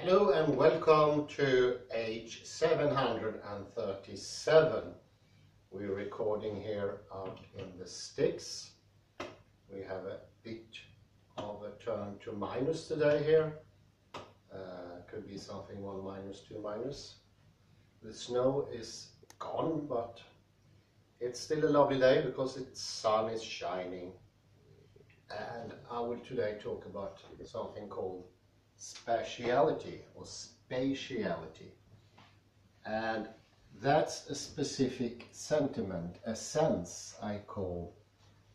Hello and welcome to age 737. We're recording here out in the sticks. We have a bit of a turn to minus today here. Could be something 1 minus, 2 minus. The snow is gone, but it's still a lovely day because the sun is shining. And I will today talk about something called spatiality or spatiality, and that's a specific sentiment, a sense I call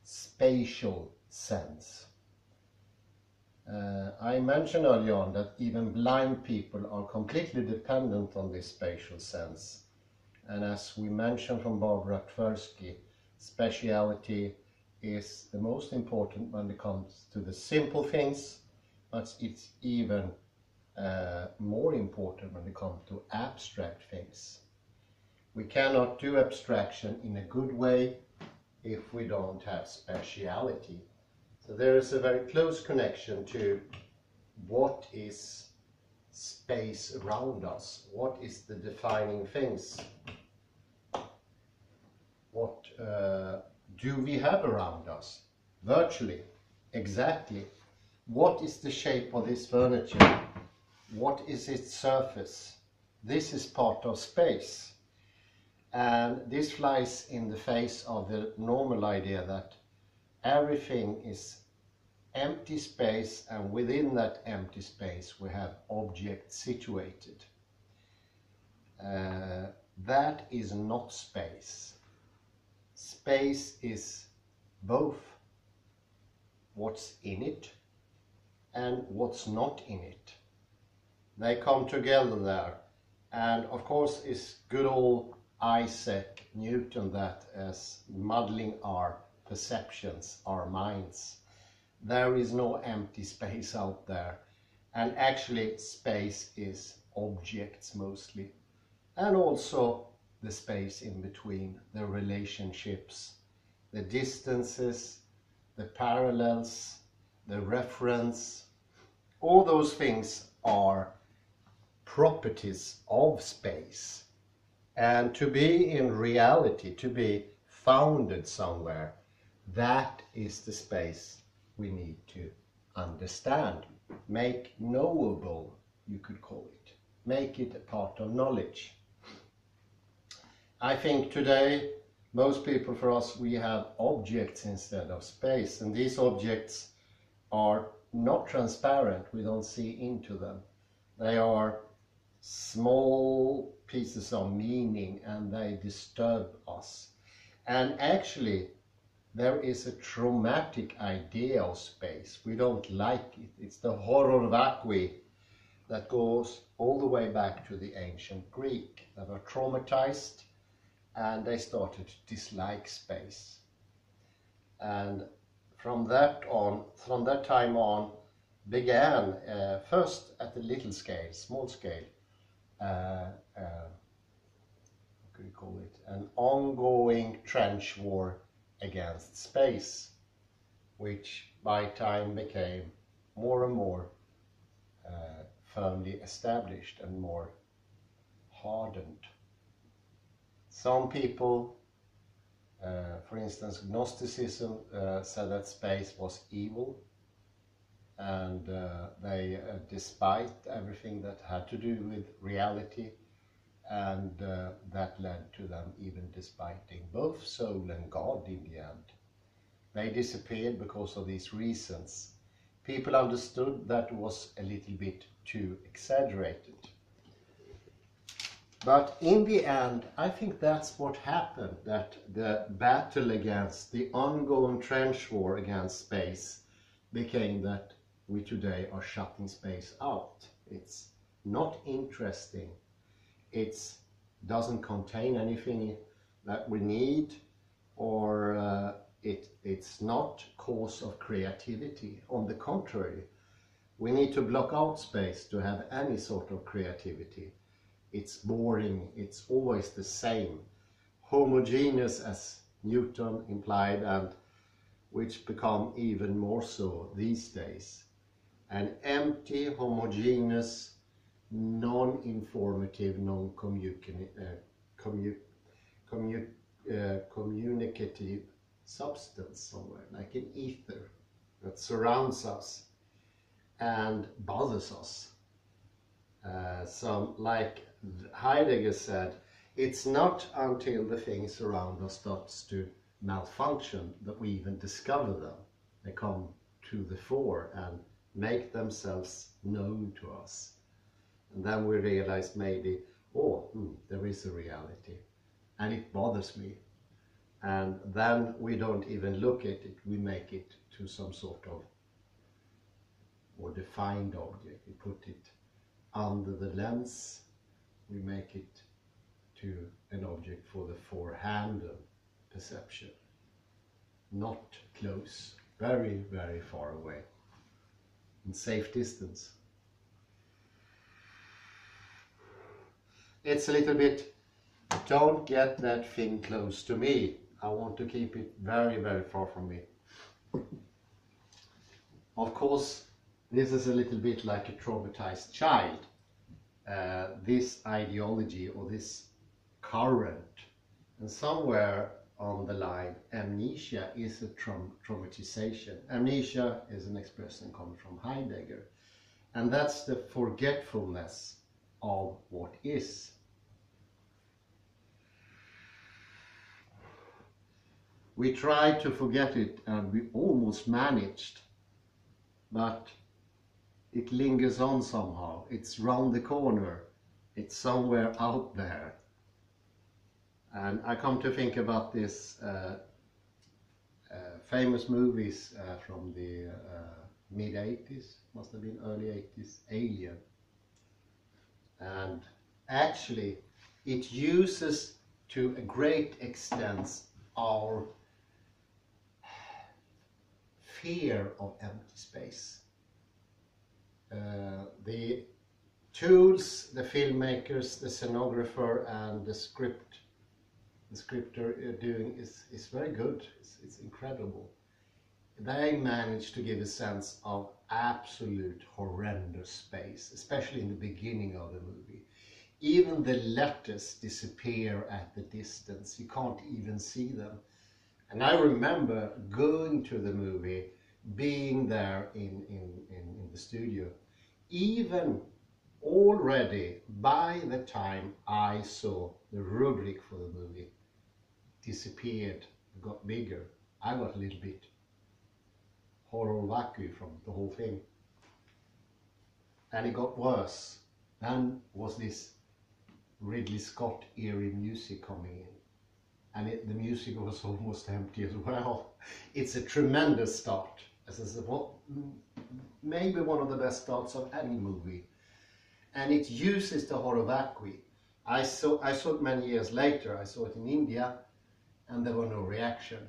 spatial sense. I mentioned earlier on that even blind people are completely dependent on this spatial sense, and as we mentioned from Barbara Tversky, spatiality is the most important when it comes to the simple things, but it's even more important when it comes to abstract things. We cannot do abstraction in a good way if we don't have spatiality. So there is a very close connection to what is space around us, what is the defining things, what do we have around us, virtually, exactly. What is the shape of this furniture? What is its surface? This is part of space. And this flies in the face of the normal idea that everything is empty space, and within that empty space we have objects situated. That is not space. Space is both what's in it and what's not in it. They come together there, and of course it's good old Isaac Newton that is modeling our perceptions, our minds. There is no empty space out there, and actually space is objects mostly, and also the space in between, the relationships, the distances, the parallels, the reference. All those things are properties of space, and to be in reality, to be founded somewhere, that is the space we need to understand, make knowable, you could call it, make it a part of knowledge. I think today most people, for us, we have objects instead of space, and these objects are not transparent, we don't see into them. They are small pieces of meaning and they disturb us. And actually there is a traumatic idea of space. We don't like it. It's the horror vacui that goes all the way back to the ancient Greek. They were traumatized and they started to dislike space. And from that time on, began first at the little scale, small scale, what could you call it, an ongoing trench war against space, which by time became more and more firmly established and more hardened. Some people, for instance, Gnosticism said that space was evil, and they despite everything that had to do with reality, and that led to them even despiting both soul and God in the end. They disappeared because of these reasons. People understood that was a little bit too exaggerated. But in the end, I think that's what happened, that the battle against the ongoing trench war against space became that we today are shutting space out. It's not interesting. It doesn't contain anything that we need, or it's not cause of creativity. On the contrary, we need to block out space to have any sort of creativity. It's boring, it's always the same, homogeneous as Newton implied, and which become even more so these days. An empty, homogeneous non-informative, communicative substance somewhere, like an ether that surrounds us and bothers us. So like Heidegger said, it's not until the things around us starts to malfunction that we even discover them. They come to the fore and make themselves known to us. And then we realize maybe, there is a reality and it bothers me. And then we don't even look at it, we make it to some sort of or defined object. We put it under the lens, we make it to an object for the forehand perception. Not close, very, very far away, in safe distance. It's a little bit, don't get that thing close to me. I want to keep it very, very far from me. Of course, this is a little bit like a traumatized child. This ideology or this current, and somewhere on the line, amnesia is a traumatization. Amnesia is an expression coming from Heidegger, and that's the forgetfulness of what is. We tried to forget it and we almost managed, but it lingers on somehow. It's round the corner. It's somewhere out there. And I come to think about this famous movies from the mid-80s, must have been early 80s, Alien. And actually it uses to a great extent our fear of empty space. The tools the filmmakers, the scenographer and the scripter are doing is very good. It's incredible. They manage to give a sense of absolute horrendous space, especially in the beginning of the movie. Even the letters disappear at the distance. You can't even see them. And I remember going to the movie, being there in the studio, even already by the time I saw the rubric for the movie disappeared, got bigger, I got a little bit horror vacui from the whole thing. And it got worse. Then was this Ridley Scott eerie music coming in. And the music was almost empty as well. It's a tremendous start. As I said, maybe one of the best starts of any movie. And it uses the horror vacui. I saw it many years later. I saw it in India, and there were no reaction.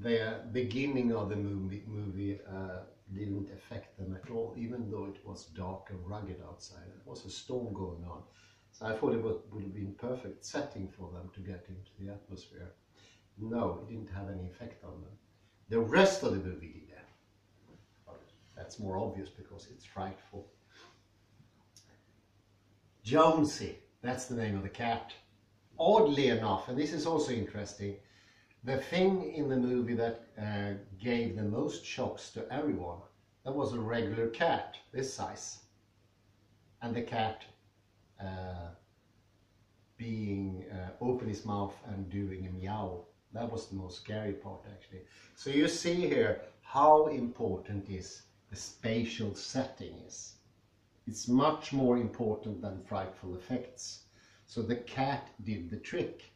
The beginning of the movie didn't affect them at all, even though it was dark and rugged outside. There was a storm going on. So I thought it would have been perfect setting for them to get into the atmosphere. No, it didn't have any effect on them. The rest of the movie did. But that's more obvious because it's frightful. Jonesy, that's the name of the cat. Oddly enough, and this is also interesting, the thing in the movie that gave the most shocks to everyone, that was a regular cat, this size. And the cat open his mouth and doing a meow. That was the most scary part, actually. So you see here how important is the spatial setting is. It's much more important than frightful effects. So the cat did the trick.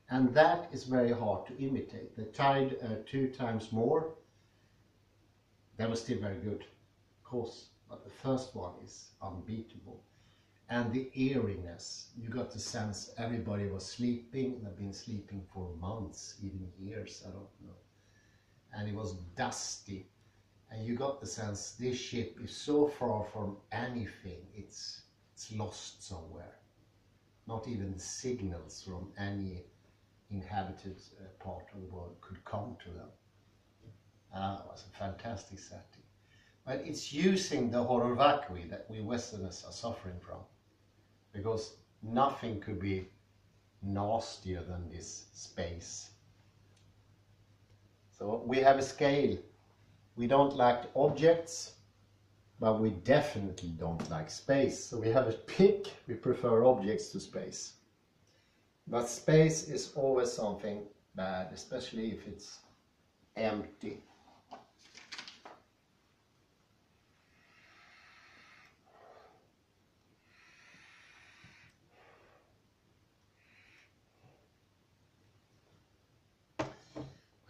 And that is very hard to imitate. They tried 2 times more. That was still very good, of course. But the first one is unbeatable. And the eeriness, you got the sense everybody was sleeping. They've been sleeping for months, even years, I don't know. And it was dusty. And you got the sense this ship is so far from anything, it's lost somewhere. Not even the signals from any inhabited part of the world could come to them. It was a fantastic setting. But it's using the horror vacui that we Westerners are suffering from, because nothing could be nastier than this space. So we have a scale. We don't like objects, but we definitely don't like space. So we have a pick. We prefer objects to space. But space is always something bad, especially if it's empty.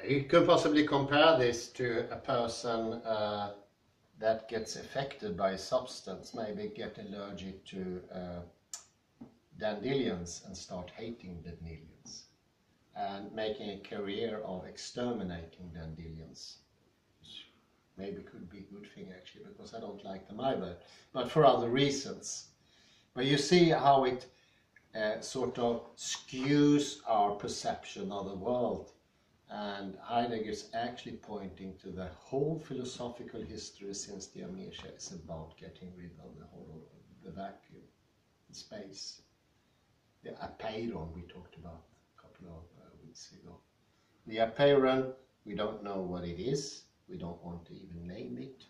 You could possibly compare this to a person that gets affected by a substance, maybe get allergic to dandelions and start hating dandelions, and making a career of exterminating dandelions. Which maybe could be a good thing actually, because I don't like them either, but for other reasons. But you see how it sort of skews our perception of the world. And Heidegger is actually pointing to the whole philosophical history since the Amnesia is about getting rid of the whole the vacuum, the space. The apeiron we talked about a couple of weeks ago. The apeiron, we don't know what it is, we don't want to even name it,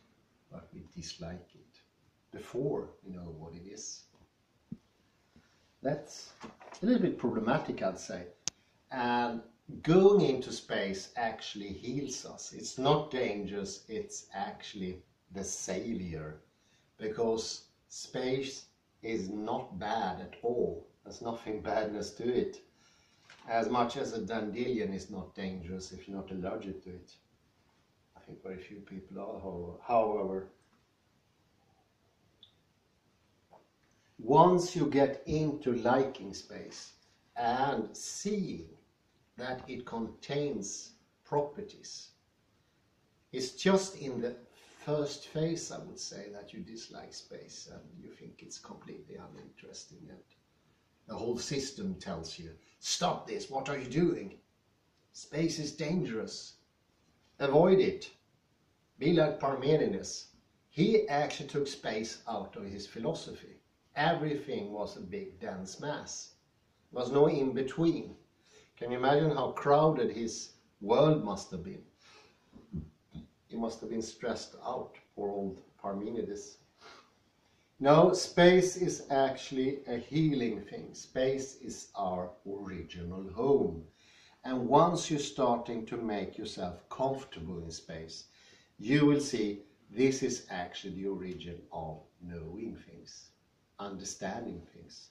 but we dislike it before we know what it is. That's a little bit problematic, I'd say. And going into space actually heals us. It's not dangerous, it's actually the savior, because space is not bad at all. There's nothing badness to it. As much as a dandelion is not dangerous if you're not allergic to it. I think very few people are, however. Once you get into liking space and seeing that it contains properties. It's just in the first phase, I would say, that you dislike space and you think it's completely uninteresting, and the whole system tells you, stop this, what are you doing? Space is dangerous. Avoid it. Be like Parmenides. He actually took space out of his philosophy. Everything was a big dense mass. There was no in between. Can you imagine how crowded his world must have been? He must have been stressed out, poor old Parmenides. No, space is actually a healing thing. Space is our original home. And once you're starting to make yourself comfortable in space, you will see this is actually the origin of knowing things, understanding things.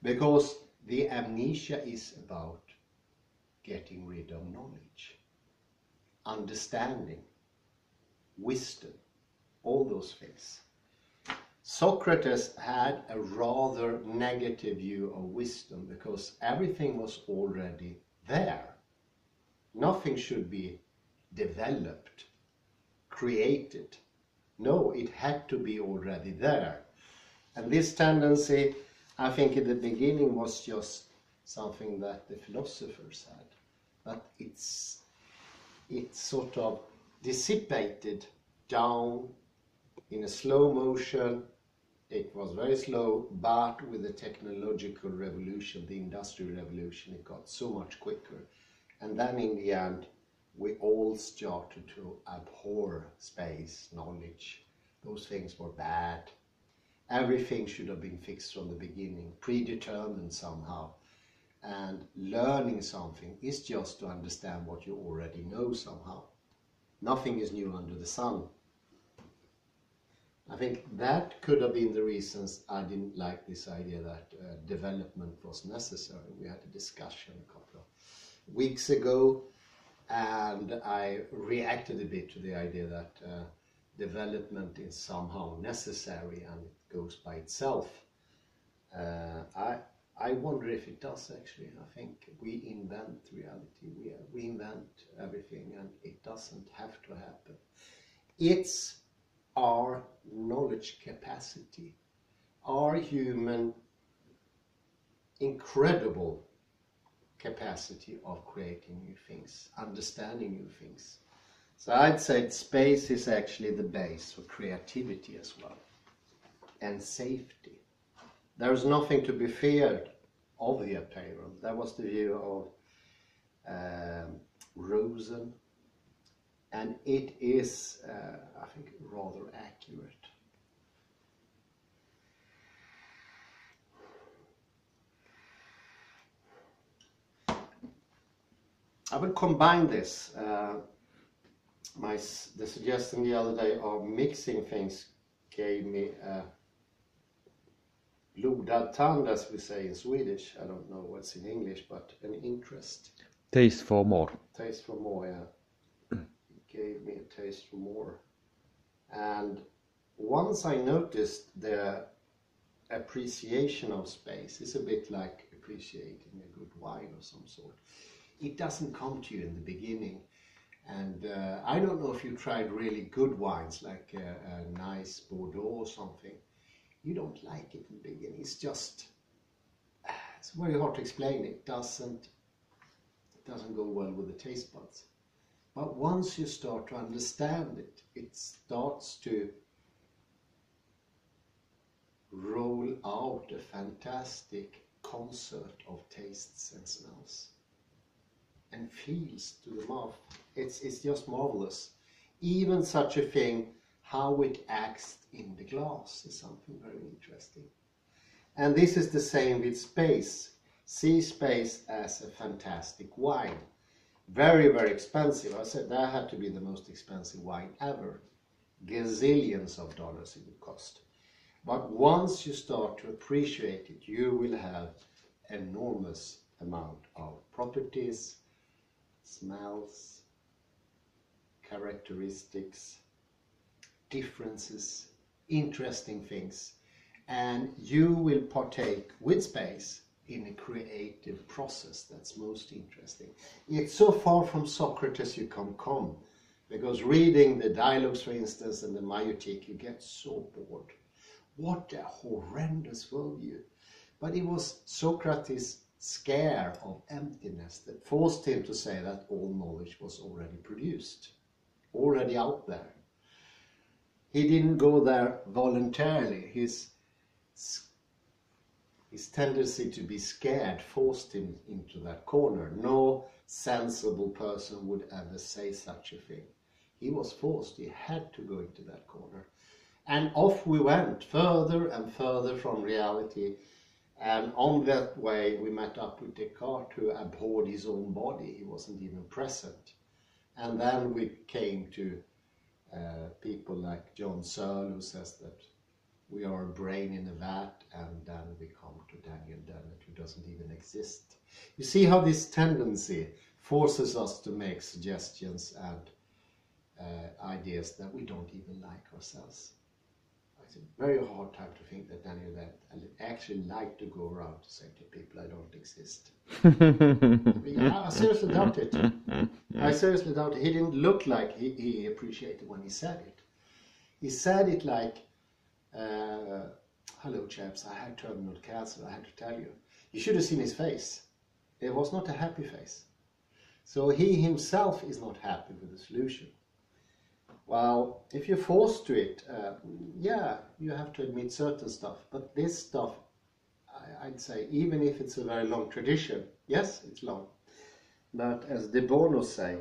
Because the amnesia is about getting rid of knowledge, understanding, wisdom, all those things. Socrates had a rather negative view of wisdom because everything was already there. Nothing should be developed, created. No, it had to be already there. And this tendency, I think in the beginning, was just something that the philosophers had. But it's sort of dissipated down in a slow motion. It was very slow, but with the technological revolution, the industrial revolution, it got so much quicker. And then in the end, we all started to abhor space, knowledge. Those things were bad. Everything should have been fixed from the beginning, predetermined somehow. And learning something is just to understand what you already know somehow. Nothing is new under the sun. I think that could have been the reasons I didn't like this idea that development was necessary. We had a discussion a couple of weeks ago, and I reacted a bit to the idea that development is somehow necessary and it goes by itself. I wonder if it does actually. I think we invent reality, we invent everything, and it doesn't have to happen. It's our knowledge capacity, our human incredible capacity of creating new things, understanding new things, So I'd say space is actually the base for creativity as well, and safety. There's nothing to be feared of the apparel. That was the view of Rosen, and it is, I think, rather accurate. I would combine this. The suggestion the other day of mixing things gave me a blodad tand, as we say in Swedish. I don't know what's in English, but an interest. Taste for more. Taste for more, yeah. It gave me a taste for more. And once I noticed the appreciation of space, it's a bit like appreciating a good wine of some sort. It doesn't come to you in the beginning. And I don't know if you tried really good wines, like a nice Bordeaux or something. You don't like it in the beginning. It's just, it's very hard to explain. It doesn't go well with the taste buds. But once you start to understand it, it starts to roll out a fantastic concert of tastes and smells and feels to the mouth. It's just marvelous. Even such a thing, how it acts in the glass, is something very interesting. And this is the same with space. See space as a fantastic wine. Very, very expensive. I said that had to be the most expensive wine ever. Gazillions of dollars it would cost. But once you start to appreciate it, you will have enormous amount of properties, smells, characteristics, differences, interesting things, and you will partake with space in a creative process that's most interesting. It's so far from Socrates you can come, because reading the dialogues, for instance, and the Maiotic, you get so bored. What a horrendous worldview. But it was Socrates' scare of emptiness that forced him to say that all knowledge was already produced, already out there. He didn't go there voluntarily. His tendency to be scared forced him into that corner. No sensible person would ever say such a thing. He was forced. He had to go into that corner. And off we went, further and further from reality. And on that way we met up with Descartes, who abhorred his own body. He wasn't even present. And then we came to people like John Searle, who says that we are a brain in a vat, and then we come to Daniel Dennett, who doesn't even exist. You see how this tendency forces us to make suggestions and ideas that we don't even like ourselves. It's a very hard time to think that Daniel Dennett actually liked to go around to say to people, I don't exist. I seriously doubt it. I seriously doubt it. He didn't look like he appreciated when he said it. He said it like, hello chaps, I had terminal cancer, I had to tell you. You should have seen his face. It was not a happy face. So he himself is not happy with the solution. Well, if you're forced to it, yeah, you have to admit certain stuff. But this stuff, I'd say, even if it's a very long tradition, yes, it's long. But as De Bono say,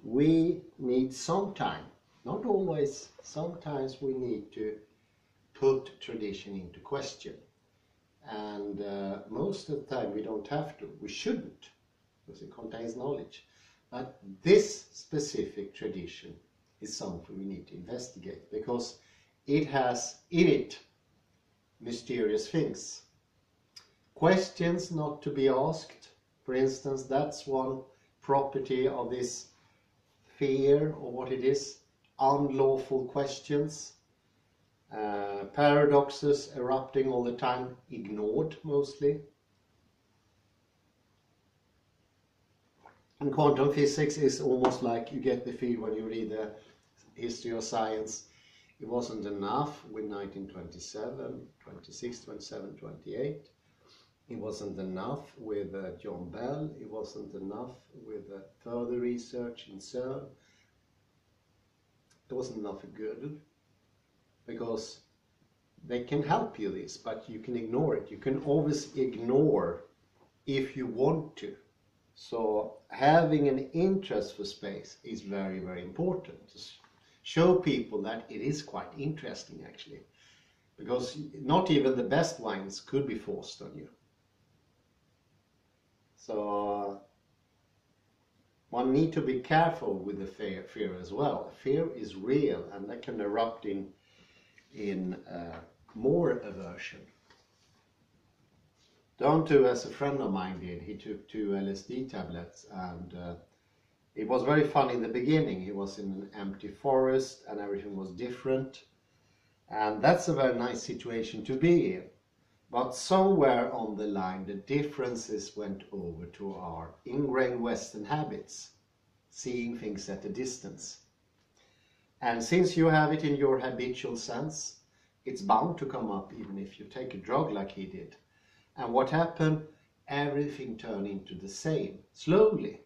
we need some time, not always, sometimes we need to put tradition into question. And most of the time we don't have to, we shouldn't, because it contains knowledge. But this specific tradition is something we need to investigate, because it has in it mysterious things. Questions not to be asked, for instance, that's one property of this fear, or what it is, unlawful questions. Paradoxes erupting all the time, ignored mostly. And quantum physics is almost like you get the feel when you read the history of science. It wasn't enough with 1927, 26, 27, 28. It wasn't enough with John Bell. It wasn't enough with further research in CERN. it wasn't nothing good, because they can help you this, but you can ignore it. You can always ignore if you want to. So having an interest for space is very, very important. Show people that it is quite interesting, actually, because not even the best wines could be forced on you. So one need to be careful with the fear as well. Fear is real, and that can erupt in more aversion. Don't do as a friend of mine did. He took 2 LSD tablets, and it was very fun in the beginning. He was in an empty forest and everything was different, and that's a very nice situation to be in. But somewhere on the line the differences went over to our ingrained Western habits, seeing things at a distance. And since you have it in your habitual sense, it's bound to come up even if you take a drug like he did. And what happened? Everything turned into the same, slowly.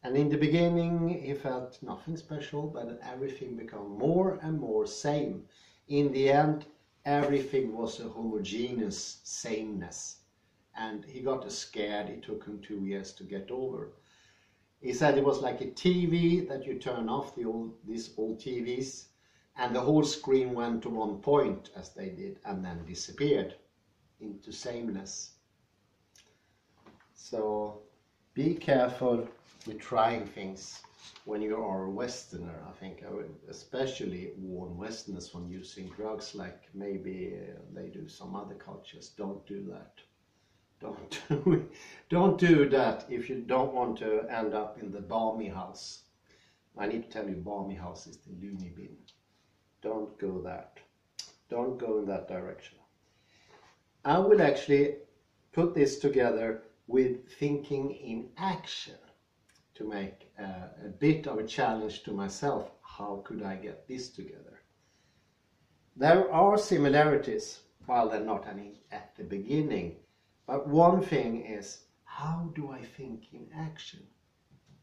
And in the beginning he felt nothing special, but everything became more and more same. In the end, everything was a homogeneous sameness. And he got scared. It took him 2 years to get over. He said it was like a TV that you turn off, these old TVs, and the whole screen went to one point, as they did, and then disappeared into sameness. So be careful with trying things when you are a Westerner. I think I would especially warn Westerners from using drugs, like maybe they do some other cultures. Don't do that. Don't do that if you don't want to end up in the Barmy house. I need to tell you, Barmy house is the loony bin. Don't go that. Don't go in that direction. I will actually put this together with thinking in action to make a bit of a challenge to myself. How could I get this together? There are similarities, while they're not any at the beginning. But one thing is, how do I think in action?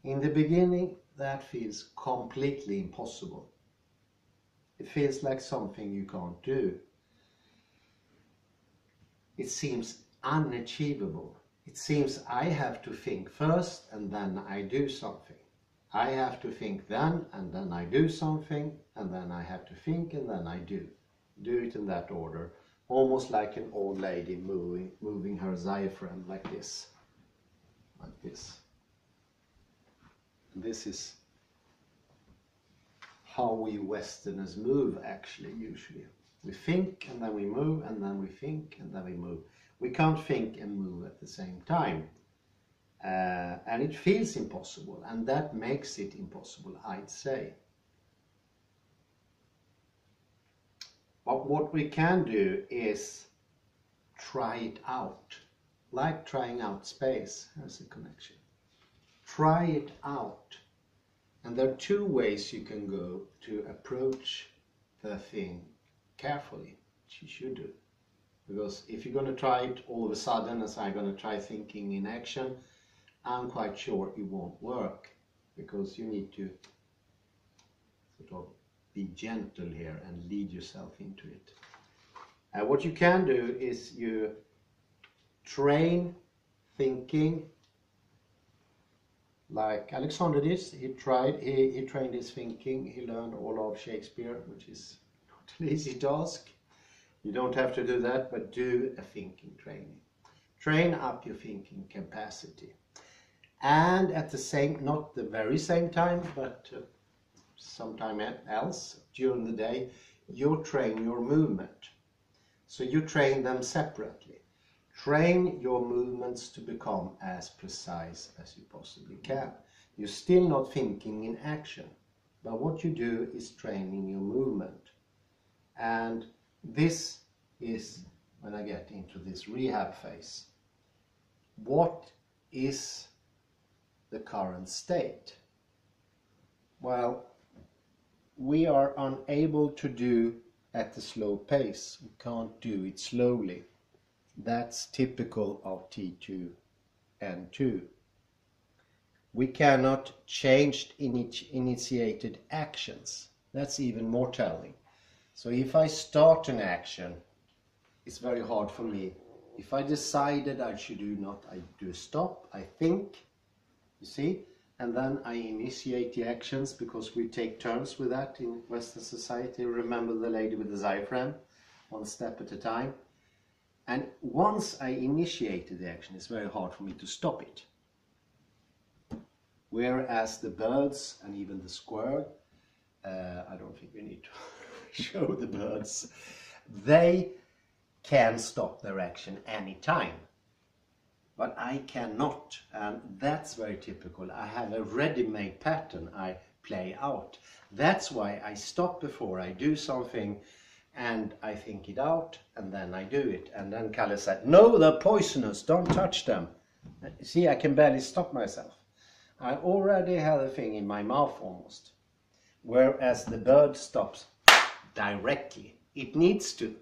In the beginning, that feels completely impossible. It feels like something you can't do. It seems unachievable. It seems I have to think first and then I do something. I have to think then and then I do something, and then I have to think and then I do. Do it in that order. Almost like an old lady moving her diaphragm like this. Like this. This is how we Westerners move, actually, usually. We think and then we move, and then we think and then we move. We can't think and move at the same time. And it feels impossible, and that makes it impossible, I'd say. But what we can do is try it out, like trying out space as a connection. Try it out. And there are 2 ways you can go to approach the thing carefully, which you should do. Because if you're going to try it all of a sudden, as I'm going to try thinking in action, I'm quite sure it won't work, because you need to sort of be gentle here and lead yourself into it. What you can do is you train thinking like Alexander did. He trained his thinking. He learned all of Shakespeare, which is not an easy task. You don't have to do that, but do a thinking training. Train up your thinking capacity. And at the same, not the very same time, but sometime else during the day, you train your movement. So you train them separately. Train your movements to become as precise as you possibly can. You're still not thinking in action, but what you do is training your movement. And this is when I get into this rehab phase. What is the current state? Well, we are unable to do at a slow pace. We can't do it slowly. That's typical of T2 and 2. We cannot change initiated actions. That's even more telling. So if I start an action, it's very hard for me. If I decided I should do not, I do stop, I think, you see, and then I initiate the actions, because we take turns with that in Western society. Remember the lady with the diaphragm, one step at a time. And once I initiated the action, it's very hard for me to stop it. Whereas the birds and even the squirrel, I don't think we need to show the birds, they can stop their action anytime. But I cannot, and that's very typical. I have a ready-made pattern I play out. That's why I stop before I do something, and I think it out, and then I do it. And then Kalle said, no, they're poisonous, don't touch them. See, I can barely stop myself. I already have a thing in my mouth almost. Whereas the bird stops directly. It needs to.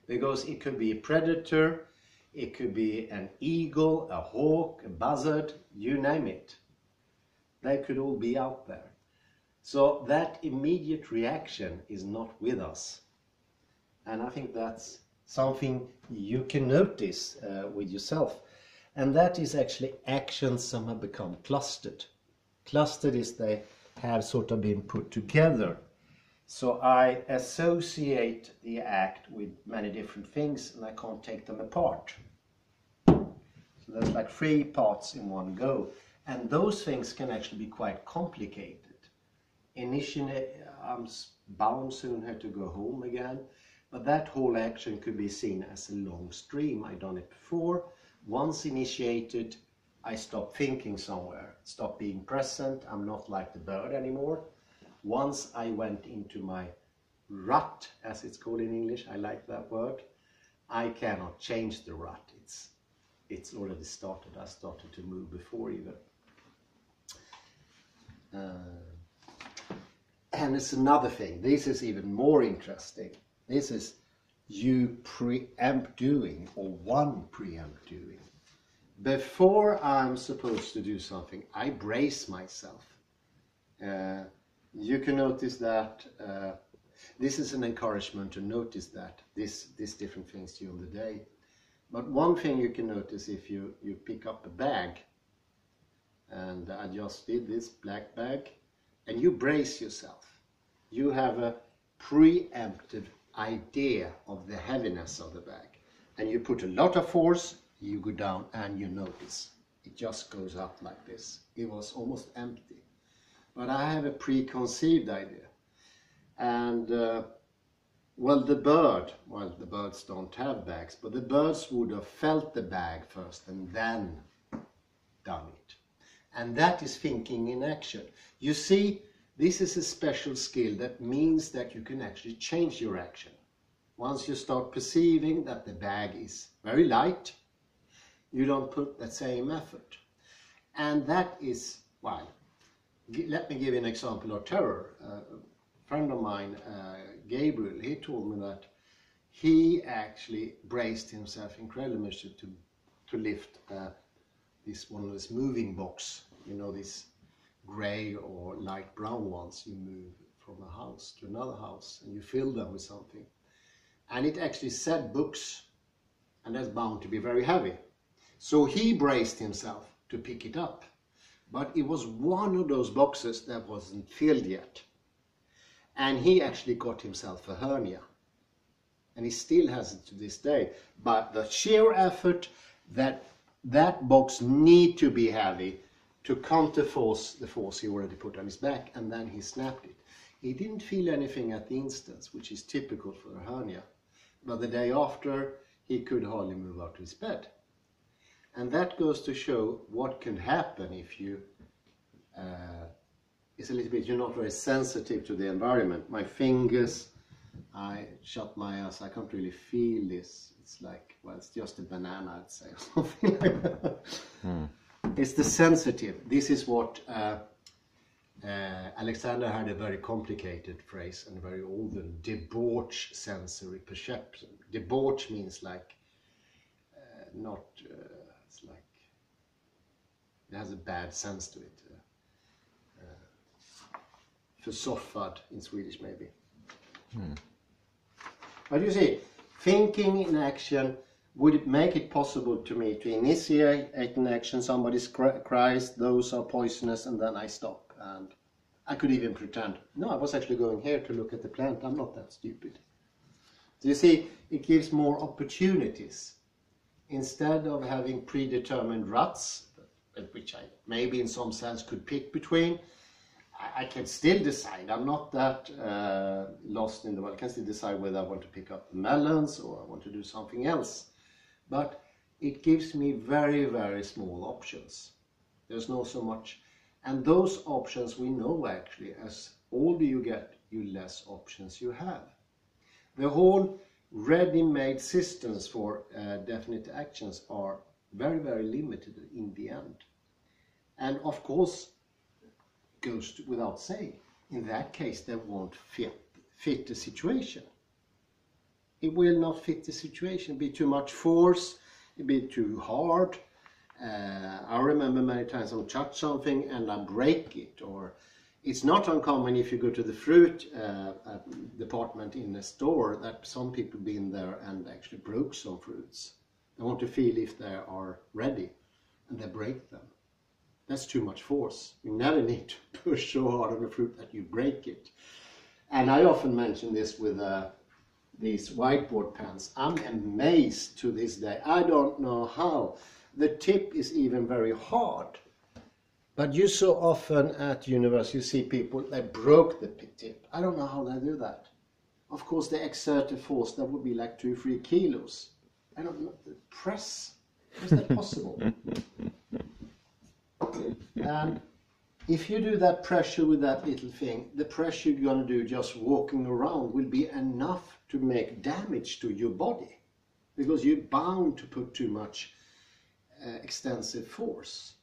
Because it could be a predator, it could be an eagle, a hawk, a buzzard, you name it. They could all be out there. So that immediate reaction is not with us. And I think that's something you can notice with yourself. And that is actually actions some have become clustered. Clustered is they have sort of been put together. So I associate the act with many different things, and I can't take them apart. So there's like 3 parts in one go. And those things can actually be quite complicated. Initially, I'm bound soon here to go home again. But that whole action could be seen as a long stream. I've done it before. Once initiated, I stop thinking somewhere, stop being present. I'm not like the bird anymore. Once I went into my rut, as it's called in English, I like that word, I cannot change the rut. It's already started. I started to move before even. And it's another thing. This is even more interesting. This is you preempt doing, or one preempt doing. Before I'm supposed to do something, I brace myself. You can notice that this is an encouragement to notice that these different things during the day. But one thing you can notice if you pick up a bag, and I just did this black bag, and you brace yourself. You have a preemptive idea of the heaviness of the bag, and you put a lot of force, you go down and you notice it just goes up like this. It was almost empty, but I have a preconceived idea. And well, the birds don't have bags, but the birds would have felt the bag first and then done it. And that is thinking in action. You see, this is a special skill that means that you can actually change your action. Once you start perceiving that the bag is very light, you don't put that same effort. And that is why. Let me give you an example of terror. A friend of mine, Gabriel, he told me that he actually braced himself incredibly much to lift one of these moving box, you know, these gray or light brown ones you move from a house to another house and you fill them with something. And it actually said books, and that's bound to be very heavy. So he braced himself to pick it up. But it was one of those boxes that wasn't filled yet. And he actually got himself a hernia. And he still has it to this day. But the sheer effort that box need to be heavy to counterforce the force he already put on his back, and then he snapped it. He didn't feel anything at the instant, which is typical for a hernia. But the day after, he could hardly move out of his bed. And that goes to show what can happen if you, it's a little bit, you're not very sensitive to the environment. My fingers, I shut my eyes, I can't really feel this. It's like, well, it's just a banana, I'd say, or something like that. It's the sensitive. This is what Alexander had a very complicated phrase and very old one, debauch sensory perception. Debauch means like, it's like, it has a bad sense to it. försoffad in Swedish maybe. But you see, thinking in action, would it make it possible to me to initiate an action, somebody cries, those are poisonous, and then I stop. And I could even pretend, no, I was actually going here to look at the plant, I'm not that stupid. So you see, it gives more opportunities. Instead of having predetermined ruts, which I maybe in some sense could pick between, I can still decide. I'm not that lost in the world. I can still decide whether I want to pick up melons or I want to do something else. But it gives me very, very small options. There's no so much. And those options we know actually, as older you get, you less options you have. The whole ready-made systems for definite actions are very, very limited in the end. And of course, goes without saying, in that case they won't fit the situation. It will not fit the situation, be too much force, it be too hard. I remember many times I'll touch something and I break it, or it's not uncommon if you go to the fruit department in a store that some people been there and actually broke some fruits. They want to feel if they are ready and they break them. That's too much force. You never need to push so hard on the fruit that you break it. And I often mention this with these whiteboard pens. I'm amazed to this day. I don't know how. The tip is even very hard. But you so often at university you see people, they broke the tip. I don't know how they do that. Of course they exert a force that would be like 2-3 kilos. I don't know, the press. Is that possible? And if you do that pressure with that little thing, the pressure you're going to do just walking around will be enough to make damage to your body, because you're bound to put too much extensive force.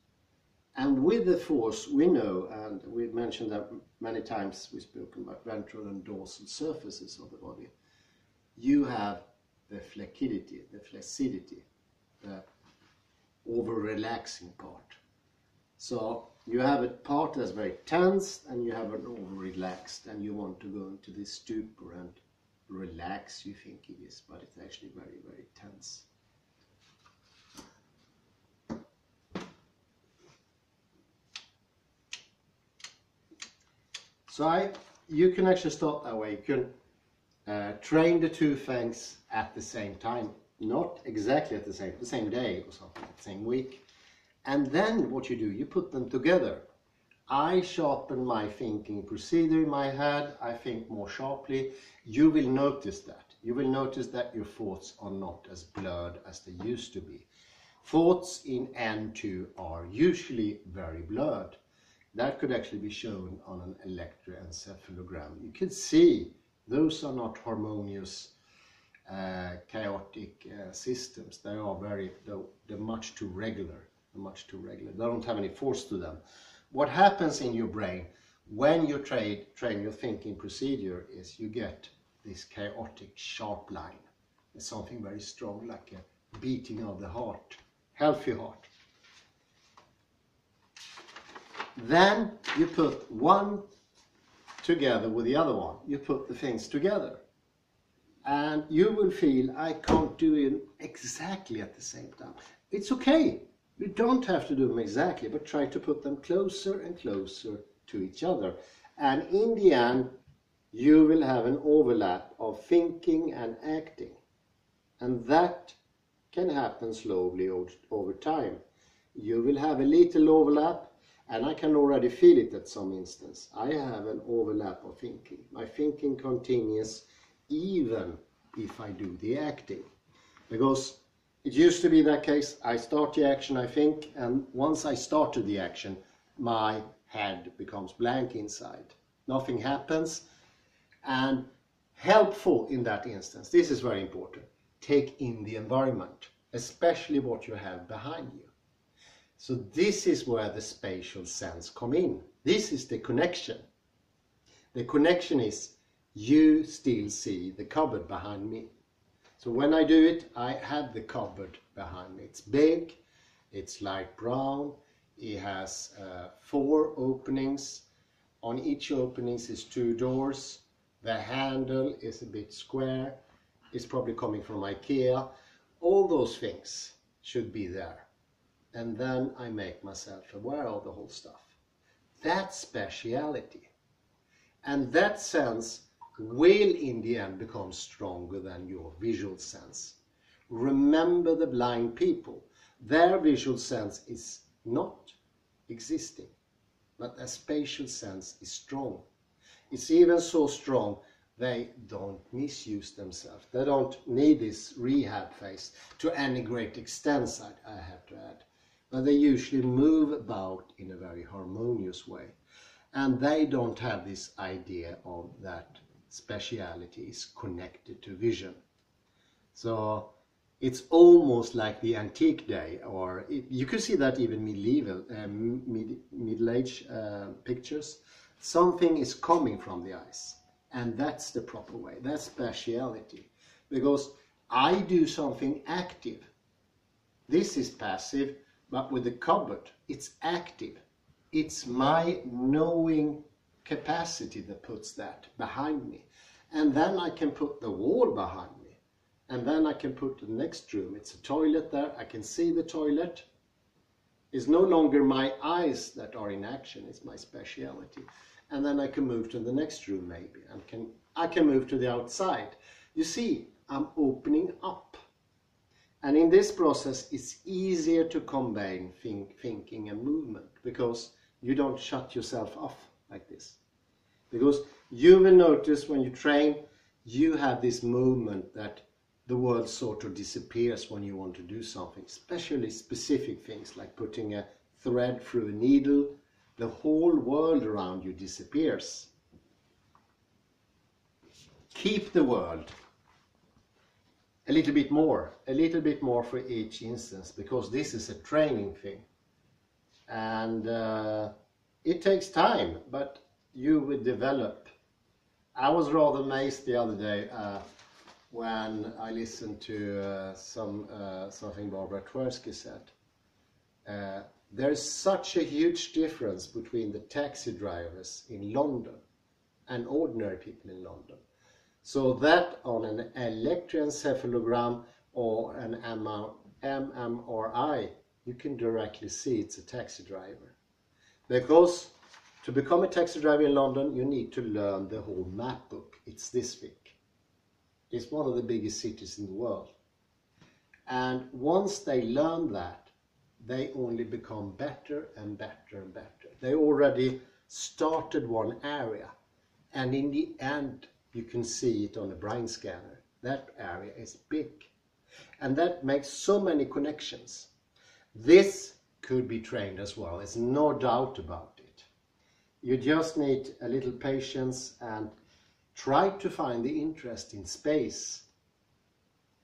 And with the force, we know, and we've mentioned that many times, we've spoken about ventral and dorsal surfaces of the body. You have the flaccidity, the over-relaxing part. So you have a part that's very tense and you have an over-relaxed, and you want to go into this stupor and relax, you think it is, but it's actually very, very tense. So you can actually start that way. You can train the two things at the same time, not exactly at the same day or something, the same week. And then what you do, you put them together. I sharpen my thinking procedure in my head, I think more sharply. You will notice that. You will notice that your thoughts are not as blurred as they used to be. Thoughts in N2 are usually very blurred. That could actually be shown on an electroencephalogram. You can see those are not harmonious, chaotic systems. They are they're much too regular. They don't have any force to them. What happens in your brain when you train your thinking procedure is you get this chaotic sharp line. It's something very strong, like a beating of the heart, healthy heart. Then you put one together with the other one. You put the things together. And you will feel, I can't do it exactly at the same time. It's okay. You don't have to do them exactly, but try to put them closer and closer to each other. And in the end, you will have an overlap of thinking and acting. And that can happen slowly over time. You will have a little overlap, and I can already feel it at some instance. I have an overlap of thinking. My thinking continues even if I do the acting. Because it used to be that case, I start the action, I think, and once I started the action, my head becomes blank inside. Nothing happens. And helpful in that instance, this is very important, take in the environment, especially what you have behind you. So this is where the spatial sense come in. This is the connection. The connection is you still see the cupboard behind me. So when I do it, I have the cupboard behind me. It's big, it's light brown, it has 4 openings, On each openings is 2 doors. The handle is a bit square. It's probably coming from IKEA. All those things should be there. And then I make myself aware of the whole stuff. That's speciality. And that sense will in the end become stronger than your visual sense. Remember the blind people. Their visual sense is not existing, but their spatial sense is strong. It's even so strong they don't misuse themselves. They don't need this rehab phase to any great extent, I have to add. But they usually move about in a very harmonious way. And they don't have this idea of that speciality is connected to vision. So it's almost like the antique day, or you could see that even medieval, Middle Age pictures. Something is coming from the eyes, and that's the proper way. That's speciality, because I do something active. This is passive, but with the cupboard, it's active. It's my knowing capacity that puts that behind me. And then I can put the wall behind me. And then I can put the next room. It's a toilet there. I can see the toilet. It's no longer my eyes that are in action. It's my speciality. And then I can move to the next room maybe. And I can move to the outside. You see, I'm opening up. And in this process, it's easier to combine thinking and movement, because you don't shut yourself off like this. Because you will notice when you train, you have this movement that the world sort of disappears when you want to do something, especially specific things like putting a thread through a needle. The whole world around you disappears. Keep the world a little bit more for each instance, because this is a training thing. And it takes time, but you will develop. I was rather amazed the other day when I listened to something Barbara Tversky said. There's such a huge difference between the taxi drivers in London and ordinary people in London. So that on an electroencephalogram or an MMRI, you can directly see it's a taxi driver. Because to become a taxi driver in London, you need to learn the whole map book. It's this thick. It's one of the biggest cities in the world. And once they learn that, they only become better and better and better. They already started one area, and in the end, you can see it on a brain scanner. That area is big, and that makes so many connections. This could be trained as well. There's no doubt about it. You just need a little patience and try to find the interest in space.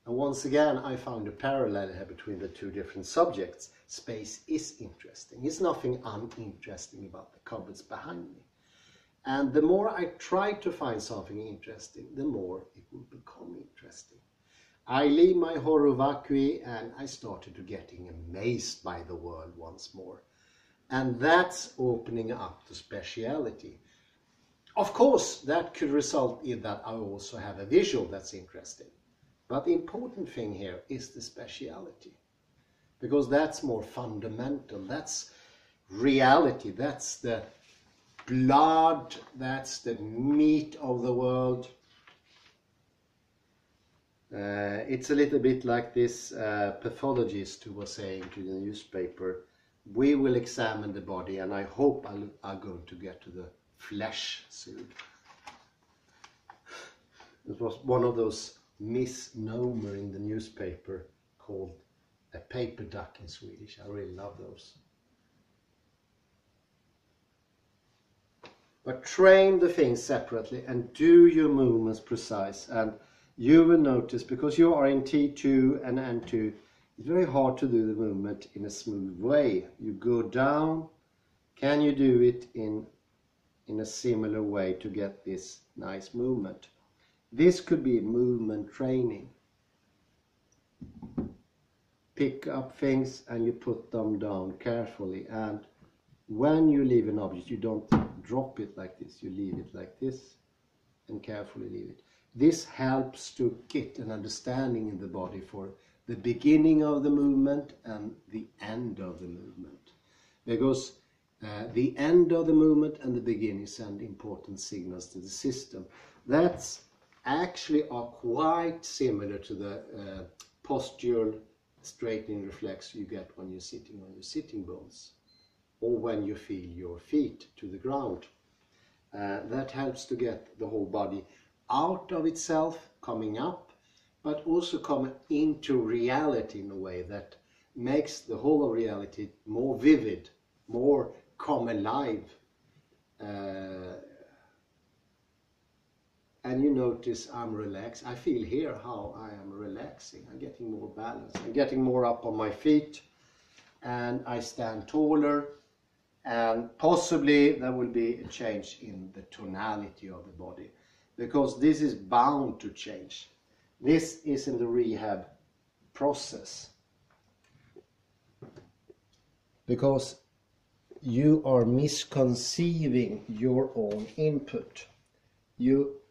And once again, I found a parallel here between the two different subjects. Space is interesting. There's nothing uninteresting about the cupboards behind me. And the more I try to find something interesting, the more it will become interesting. I leave my horror vacui and I started to getting amazed by the world once more. And that's opening up to speciality. Of course, that could result in that I also have a visual that's interesting. But the important thing here is the speciality. Because that's more fundamental. That's reality. That's the blood, that's the meat of the world. It's a little bit like this pathologist who was saying to the newspaper, we will examine the body and I hope I'm going to get to the flesh soon. It was one of those misnomer in the newspaper called a paper duck in Swedish. I really love those. But train the things separately and do your movements precise, and you will notice, because you are in T2 and N2, it's very hard to do the movement in a smooth way. You go down. Can you do it in a similar way to get this nice movement? This could be movement training. Pick up things and you put them down carefully, and when you leave an object, you don't drop it like this, you leave it like this and carefully leave it. This helps to get an understanding in the body for the beginning of the movement and the end of the movement. Because the end of the movement and the beginning send important signals to the system. That's actually are quite similar to the postural straightening reflex you get when you're sitting on your sitting bones, or when you feel your feet to the ground. That helps to get the whole body out of itself, coming up, but also coming into reality in a way that makes the whole of reality more vivid, more come alive. And you notice I'm relaxed. I feel here how I am relaxing. I'm getting more balanced. I'm getting more up on my feet, and I stand taller, and possibly there will be a change in the tonality of the body, because this is bound to change. This is in the rehab process. Because you are misconceiving your own input. You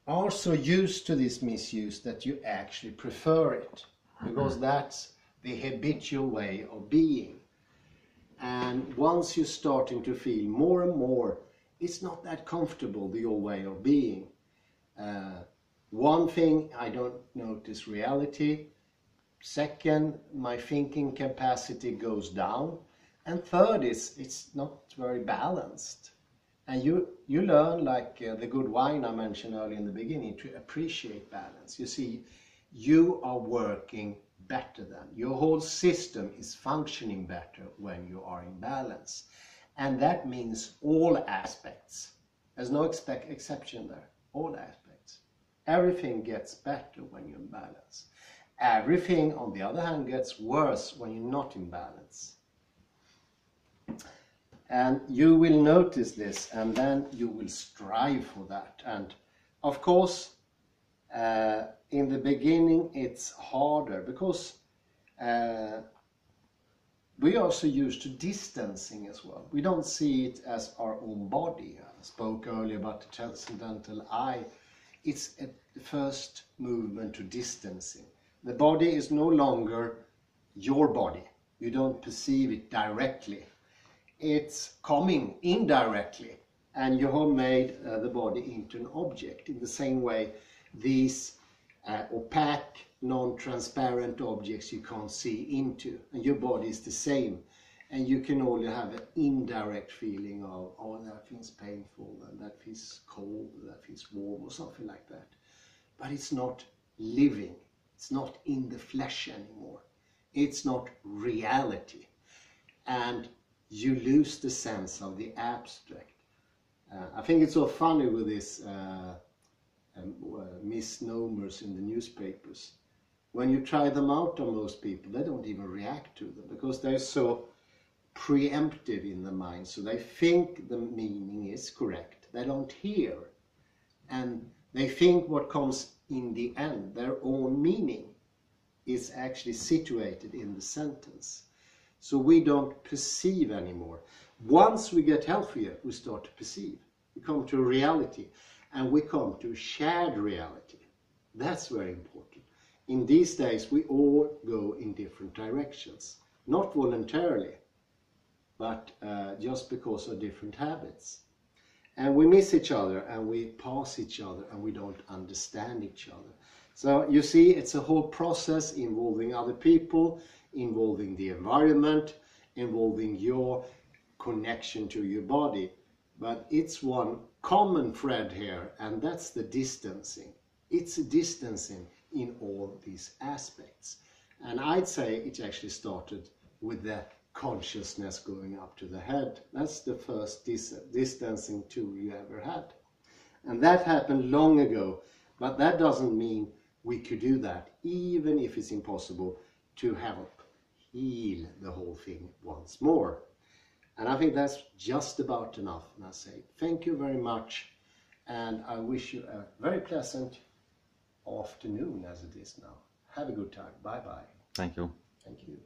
are so used to this misuse that you actually prefer it, because that's the habitual way of being. And once you're starting to feel more and more, it's not that comfortable, the old way of being. One thing, I don't notice reality. Second, my thinking capacity goes down. And third is, it's not very balanced. And you learn, like the good wine I mentioned earlier in the beginning, to appreciate balance. You see, you are working better then. Your whole system is functioning better when you are in balance. And that means all aspects. There's no exception there. All aspects. Everything gets better when you're in balance. Everything, on the other hand, gets worse when you're not in balance. And you will notice this, and then you will strive for that. And of course, in the beginning it's harder, because we are also used to distancing as well. We don't see it as our own body. I spoke earlier about the transcendental I. It's the first movement to distancing. The body is no longer your body. You don't perceive it directly. It's coming indirectly, and you have made the body into an object. In the same way, these opaque, non-transparent objects you can't see into, and your body is the same, and you can only have an indirect feeling of, oh, that feels painful, and that feels cold, that feels warm, or something like that. But it's not living. It's not in the flesh anymore. It's not reality. And you lose the sense of the abstract. I think it's so funny with this misnomers in the newspapers. When you try them out on most people, they don't even react to them, because they're so preemptive in the mind. So they think the meaning is correct. They don't hear. And they think what comes in the end, their own meaning, is actually situated in the sentence. So we don't perceive anymore. Once we get healthier, we start to perceive. We come to reality, and we come to shared reality. That's very important. In these days, we all go in different directions. Not voluntarily, but just because of different habits. And we miss each other, and we pass each other, and we don't understand each other. So you see, it's a whole process involving other people, involving the environment, involving your connection to your body. But it's one common thread here, and that's the distancing. It's a distancing in all these aspects. And I'd say it actually started with the consciousness going up to the head. That's the first distancing tool you ever had. And that happened long ago, but that doesn't mean we could do that, even if it's impossible, to help heal the whole thing once more. And I think that's just about enough. And I say thank you very much, and I wish you a very pleasant afternoon as it is now. Have a good time. Bye bye. Thank you. Thank you.